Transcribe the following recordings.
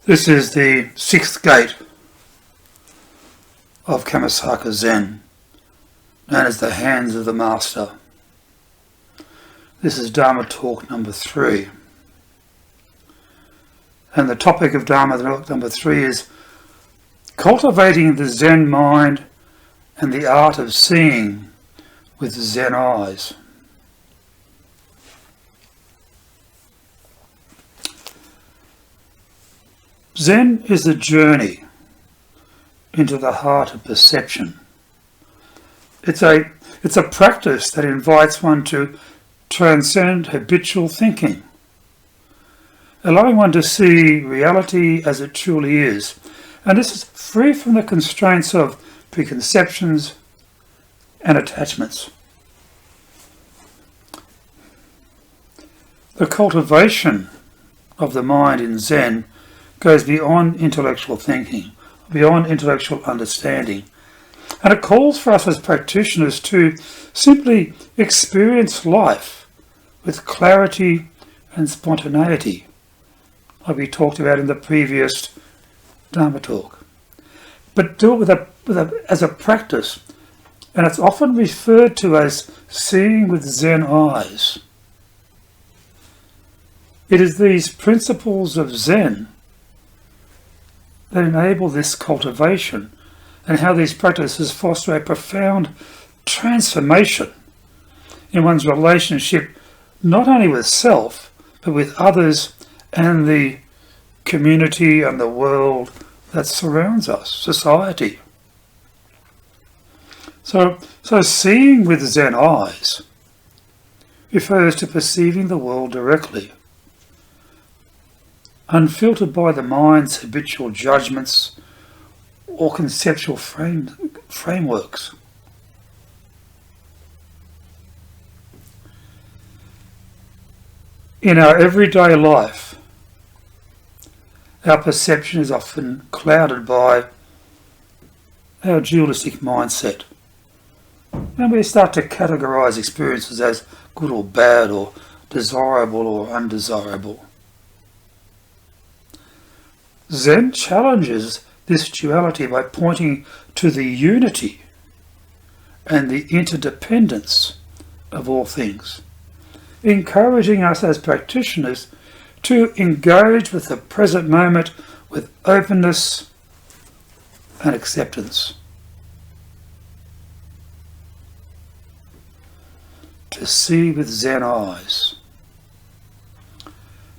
This is the sixth gate of Kammasaka Zen, known as the Hands of the Master. This is Dharma talk number 3. And the topic of Dharma talk number 3 is cultivating the Zen mind and the art of seeing with Zen eyes. Zen is the journey into the heart of perception. It's a practice that invites one to transcend habitual thinking, allowing one to see reality as it truly is. And this is free from the constraints of preconceptions and attachments. The cultivation of the mind in Zen goes beyond intellectual thinking, beyond intellectual understanding. And it calls for us as practitioners to simply experience life with clarity and spontaneity, like we talked about in the previous Dharma talk. But do it as a practice, and it's often referred to as seeing with Zen eyes. It is these principles of Zen that enable this cultivation, and how these practices foster a profound transformation in one's relationship not only with self, but with others and the community and the world that surrounds us, society. So seeing with Zen eyes refers to perceiving the world directly, unfiltered by the mind's habitual judgments or conceptual frameworks. In our everyday life, our perception is often clouded by our dualistic mindset, and we start to categorize experiences as good or bad, or desirable or undesirable. Zen challenges this duality by pointing to the unity and the interdependence of all things, encouraging us as practitioners to engage with the present moment with openness and acceptance. To see with Zen eyes.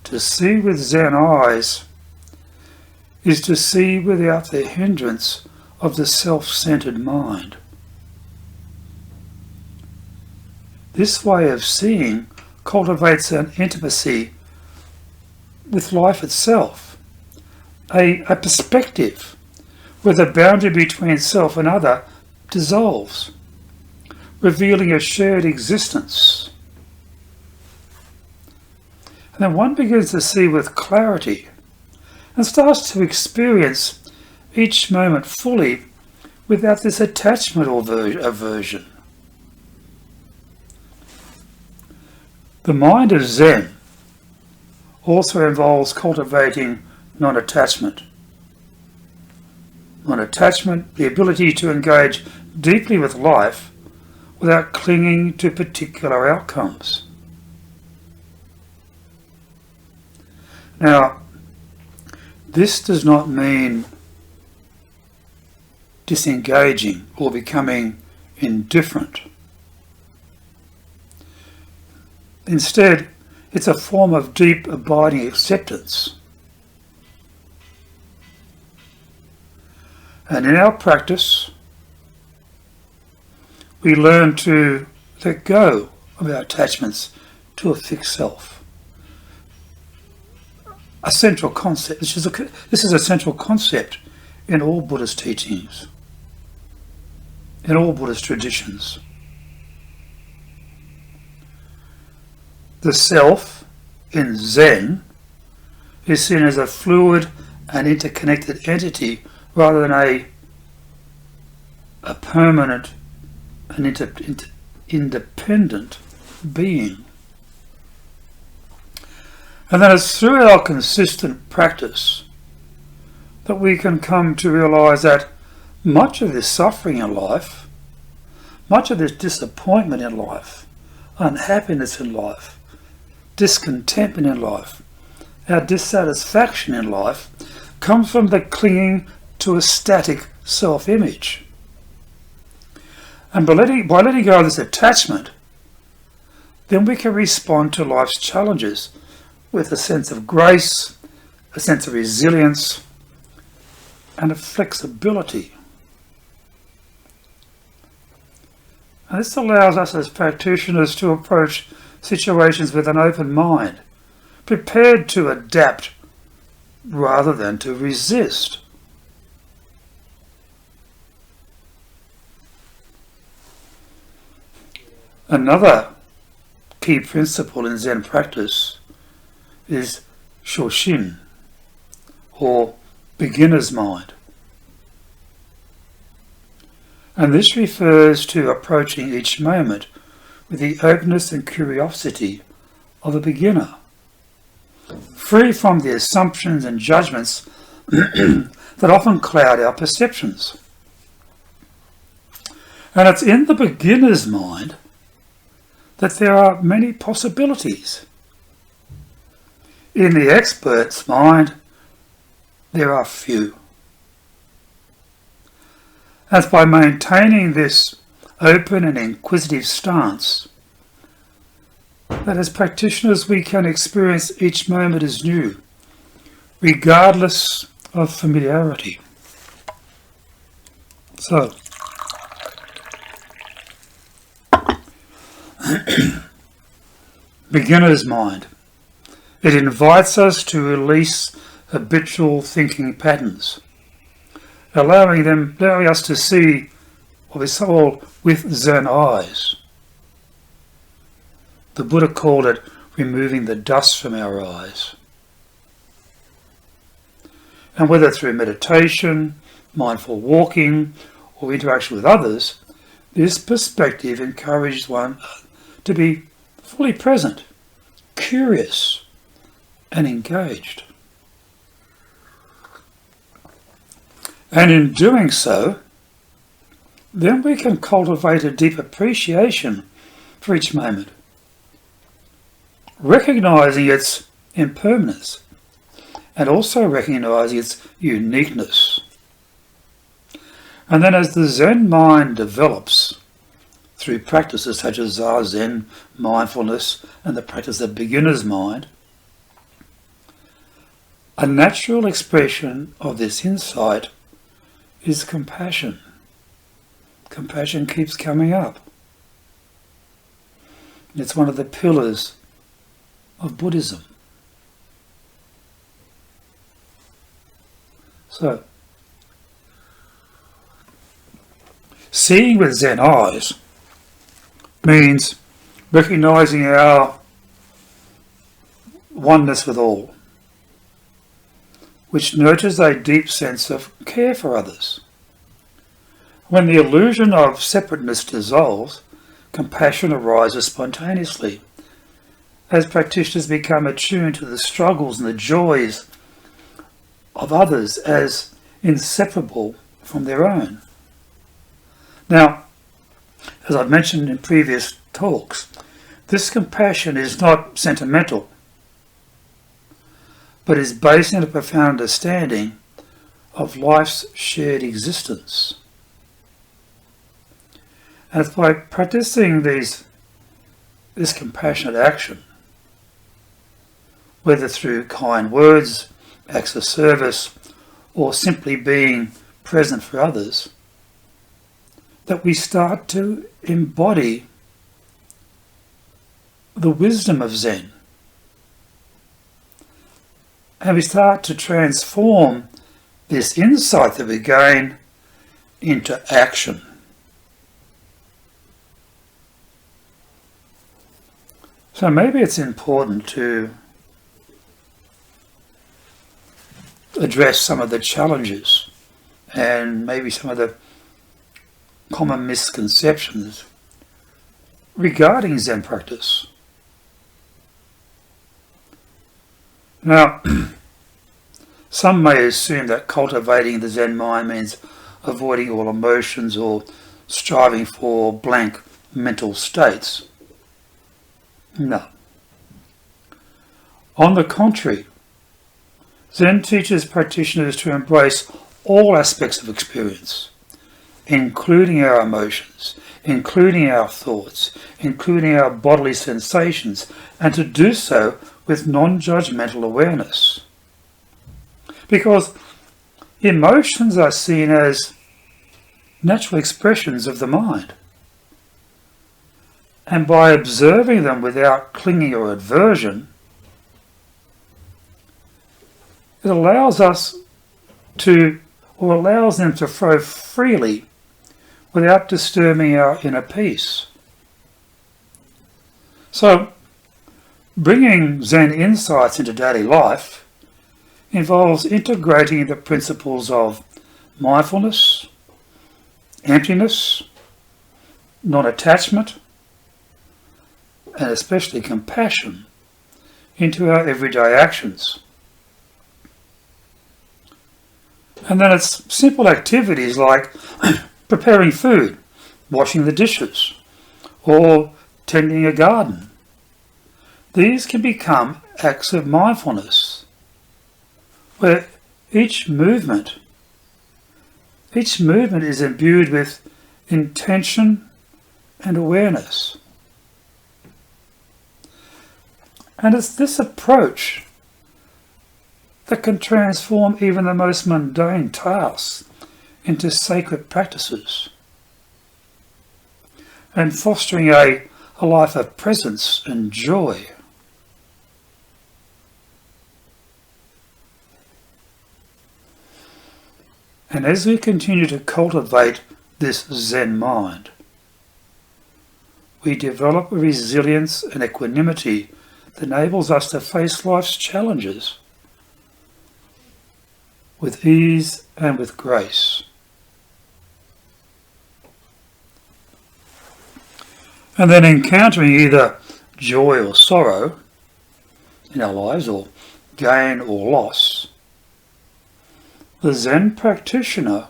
To see with Zen eyes is to see without the hindrance of the self-centered mind. This way of seeing cultivates an intimacy with life itself, a perspective where the boundary between self and other dissolves, revealing a shared existence. And then one begins to see with clarity and starts to experience each moment fully without this attachment or aversion. The mind of Zen also involves cultivating non-attachment. Non-attachment, the ability to engage deeply with life without clinging to particular outcomes. Now, this does not mean disengaging or becoming indifferent. Instead, it's a form of deep, abiding acceptance. And in our practice, we learn to let go of our attachments to a fixed self. A central concept. This is a central concept in all Buddhist teachings, in all Buddhist traditions. The self in Zen is seen as a fluid and interconnected entity rather than a permanent and independent being. And that it's through our consistent practice that we can come to realise that much of this suffering in life, much of this disappointment in life, unhappiness in life, discontentment in life, our dissatisfaction in life, comes from the clinging to a static self-image. And by letting go of this attachment, then we can respond to life's challenges with a sense of grace, a sense of resilience, and of flexibility. And this allows us as practitioners to approach situations with an open mind, prepared to adapt rather than to resist. Another key principle in Zen practice is Shoshin, or beginner's mind. And this refers to approaching each moment with the openness and curiosity of a beginner, free from the assumptions and judgments that often cloud our perceptions. And it's in the beginner's mind that there are many possibilities. In the expert's mind, there are few. As by maintaining this open and inquisitive stance, that as practitioners we can experience each moment as new, regardless of familiarity. So, beginner's mind. It invites us to release habitual thinking patterns, allowing us to see what is called with Zen eyes. The Buddha called it removing the dust from our eyes. And whether through meditation, mindful walking, or interaction with others, this perspective encourages one to be fully present, curious, and engaged. And in doing so, then we can cultivate a deep appreciation for each moment, recognizing its impermanence and also recognizing its uniqueness. And then as the Zen mind develops through practices such as Zazen, mindfulness, and the practice of beginner's mind, a natural expression of this insight is compassion. Compassion keeps coming up. It's one of the pillars of Buddhism. So, seeing with Zen eyes means recognizing our oneness with all, which nurtures a deep sense of care for others. When the illusion of separateness dissolves, compassion arises spontaneously, as practitioners become attuned to the struggles and the joys of others as inseparable from their own. Now, as I've mentioned in previous talks, this compassion is not sentimental, but is based on a profound understanding of life's shared existence. And it's by practicing this compassionate action, whether through kind words, acts of service, or simply being present for others, that we start to embody the wisdom of Zen. And we start to transform this insight that we gain into action. So maybe it's important to address some of the challenges and maybe some of the common misconceptions regarding Zen practice. Now, Some may assume that cultivating the Zen mind means avoiding all emotions or striving for blank mental states. No. On the contrary, Zen teaches practitioners to embrace all aspects of experience, including our emotions, including our thoughts, including our bodily sensations, and to do so with non-judgmental awareness. Because emotions are seen as natural expressions of the mind. And by observing them without clinging or aversion, it allows them to flow freely without disturbing our inner peace. So, bringing Zen insights into daily life involves integrating the principles of mindfulness, emptiness, non-attachment, and especially compassion into our everyday actions. And then it's simple activities like preparing food, washing the dishes, or tending a garden. These can become acts of mindfulness, where each movement is imbued with intention and awareness. And it's this approach that can transform even the most mundane tasks into sacred practices, and fostering a life of presence and joy. And as we continue to cultivate this Zen mind, we develop a resilience and equanimity that enables us to face life's challenges with ease and with grace. And then encountering either joy or sorrow in our lives, or gain or loss, the Zen practitioner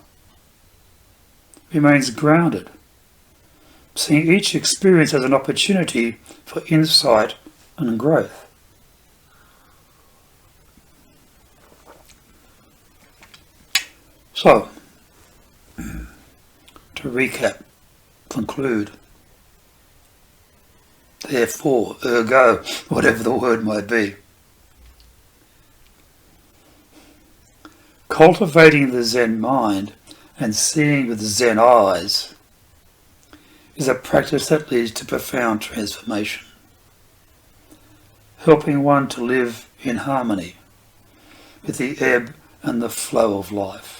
remains grounded, seeing each experience as an opportunity for insight and growth. So, to recap, conclude, therefore, ergo, whatever the word might be. Cultivating the Zen mind and seeing with Zen eyes is a practice that leads to profound transformation, helping one to live in harmony with the ebb and the flow of life.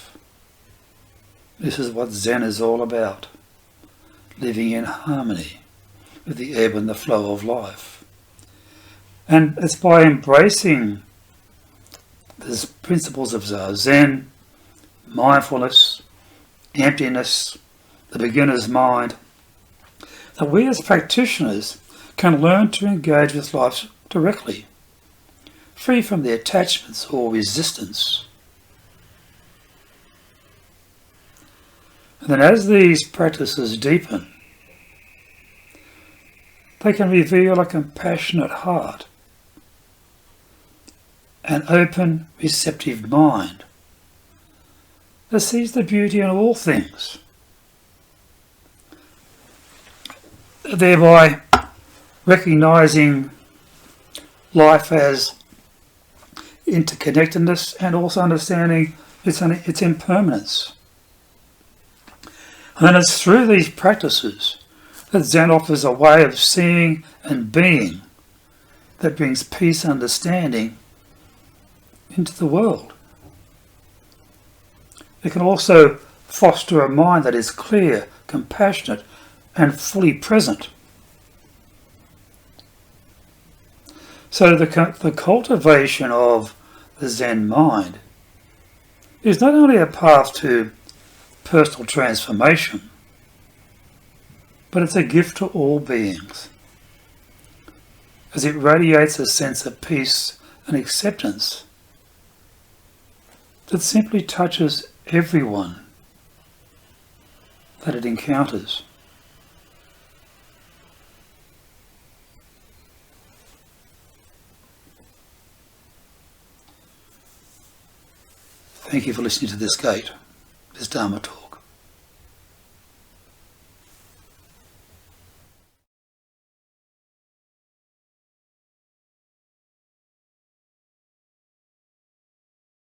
This is what Zen is all about, living in harmony with the ebb and the flow of life. And it's by embracing the principles of Zen, mindfulness, emptiness, the beginner's mind, that we as practitioners can learn to engage with life directly, free from the attachments or resistance. And then as these practices deepen, they can reveal a compassionate heart, an open, receptive mind that sees the beauty in all things, thereby recognizing life as interconnectedness and also understanding its impermanence. And then it's through these practices that Zen offers a way of seeing and being that brings peace and understanding into the world. It can also foster a mind that is clear, compassionate, and fully present. So the cultivation of the Zen mind is not only a path to personal transformation, but it's a gift to all beings, as it radiates a sense of peace and acceptance that simply touches everyone that it encounters. Thank you for listening to this gate, this Dharma talk.